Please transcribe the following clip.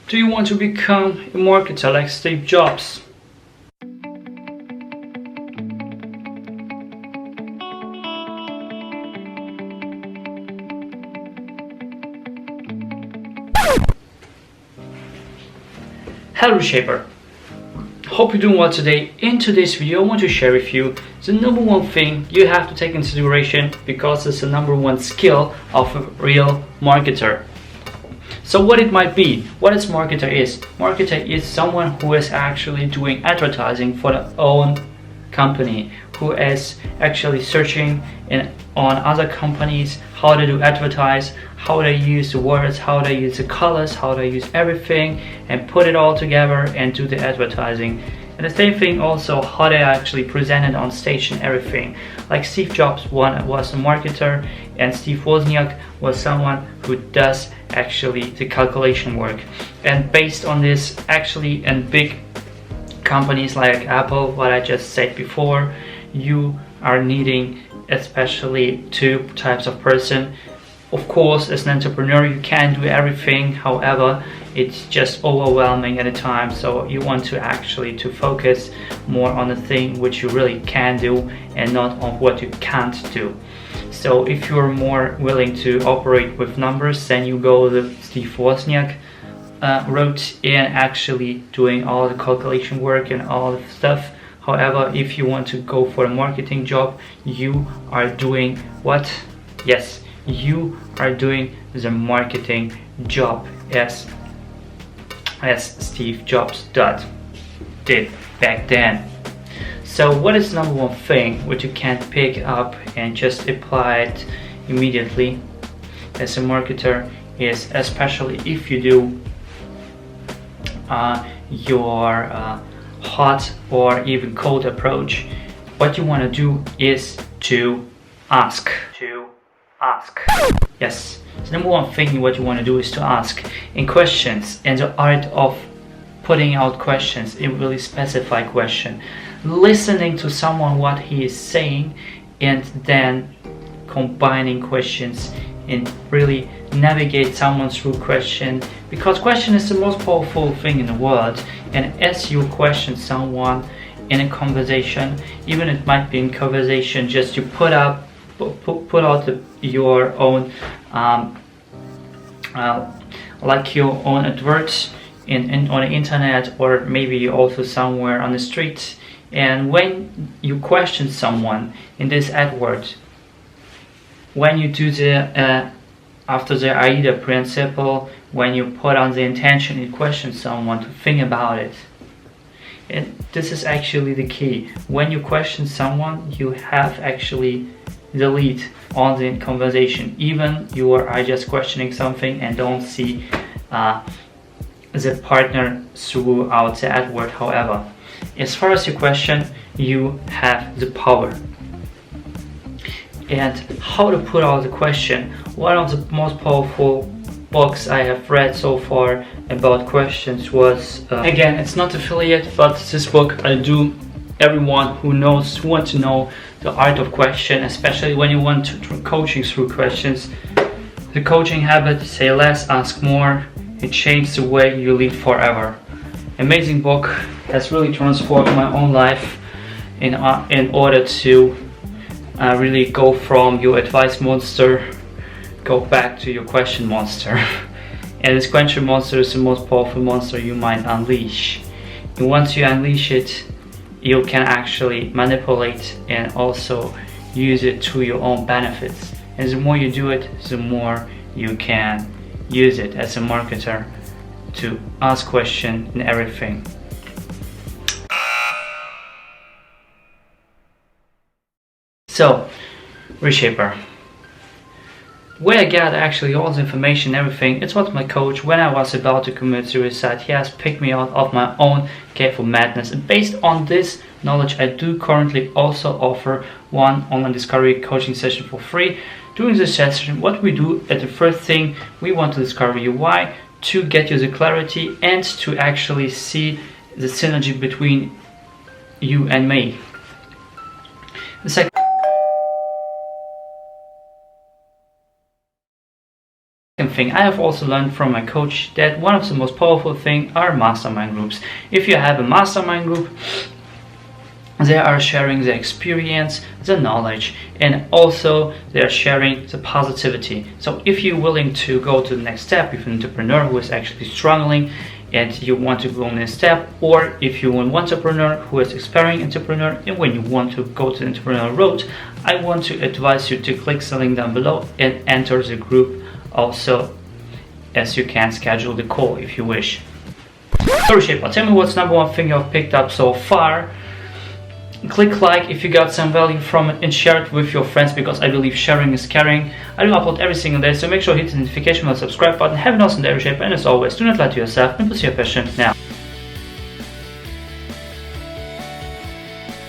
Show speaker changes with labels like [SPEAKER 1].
[SPEAKER 1] Do you want to become a marketer like Steve Jobs? Hello Reshaper! Hope you're doing well today. In today's video I want to share with you the number one thing you have to take into consideration because it's the number one skill of a real marketer. So what it might be, what is marketer is? Marketer is someone who is actually doing advertising for their own company, who is actually searching on other companies how they do advertise, how they use the words, how they use the colors, how they use everything and put it all together and do the advertising. And the same thing also how they actually present it on stage and everything. Like Steve Jobs was a marketer and Steve Wozniak was someone who does actually the calculation work. And based on this, actually in big companies like Apple, what I just said before, you are needing especially two types of person. Of course, as an entrepreneur you can do everything, however it's just overwhelming at a time, so you want to actually focus more on the thing which you really can do and not on what you can't do. So if you're more willing to operate with numbers, then you go the Steve Wozniak route in actually doing all the calculation work and all the stuff. However, if you want to go for a marketing job, you are doing what? Yes, you are doing the marketing job as Steve Jobs did back then. So what is the number one thing which you can't pick up and just apply it immediately as a marketer is, especially if you do your hot or even cold approach, what you want to do is to ask. Yes, the number one thing what you want to do is to ask in questions, and the art of putting out questions, a really specified question, listening to someone what he is saying and then combining questions and really navigate someone through question, because question is the most powerful thing in the world. And as you question someone in a conversation, even it might be in conversation just you put out your own like your own adverts on the internet, or maybe also somewhere on the street, and when you question someone in this advert, when you do the after the AIDA principle, when you put on the intention and question someone to think about it. And this is actually the key. When you question someone, you have actually the lead on the conversation, even you are just questioning something and don't see the partner throughout the advert. However, as far as your question, you have the power. And how to put out the question, one of the most powerful books I have read so far about questions was again, it's not affiliate, but this book I do everyone who wants to know the art of question, especially when you want to coaching through questions. The coaching habit, say less, ask more. It changed the way you live forever. Amazing book, has really transformed my own life in order to really go from your advice monster, go back to your question monster. And this question monster is the most powerful monster you might unleash. And once you unleash it, you can actually manipulate and also use it to your own benefits. And the more you do it, the more you can use it as a marketer to ask questions and everything. So, Reshaper, where I get actually all the information and everything, it's what my coach, when I was about to commit suicide, he has picked me out of my own cave of madness. And based on this knowledge, I do currently also offer one online discovery coaching session for free. During this session, what we do at the first thing, we want to discover your why, to get you the clarity and to actually see the synergy between you and me. The second thing I have also learned from my coach, that one of the most powerful things are mastermind groups. If you have a mastermind group, they are sharing the experience, the knowledge, and also they are sharing the positivity. So if you're willing to go to the next step, if you're an entrepreneur who is actually struggling and you want to go on this step, or if you're an entrepreneur who is aspiring entrepreneur and when you want to go to the entrepreneurial road, I want to advise you to click the link down below and enter the group also, as you can schedule the call if you wish. So Reshaper, tell me what's number one thing you've picked up so far. Click like if you got some value from it and share it with your friends, because I believe sharing is caring. I do upload every single day, so make sure to hit the notification bell, subscribe button. Have an awesome day, Reshaper, and as always, do not lie to yourself and pursue your passion now.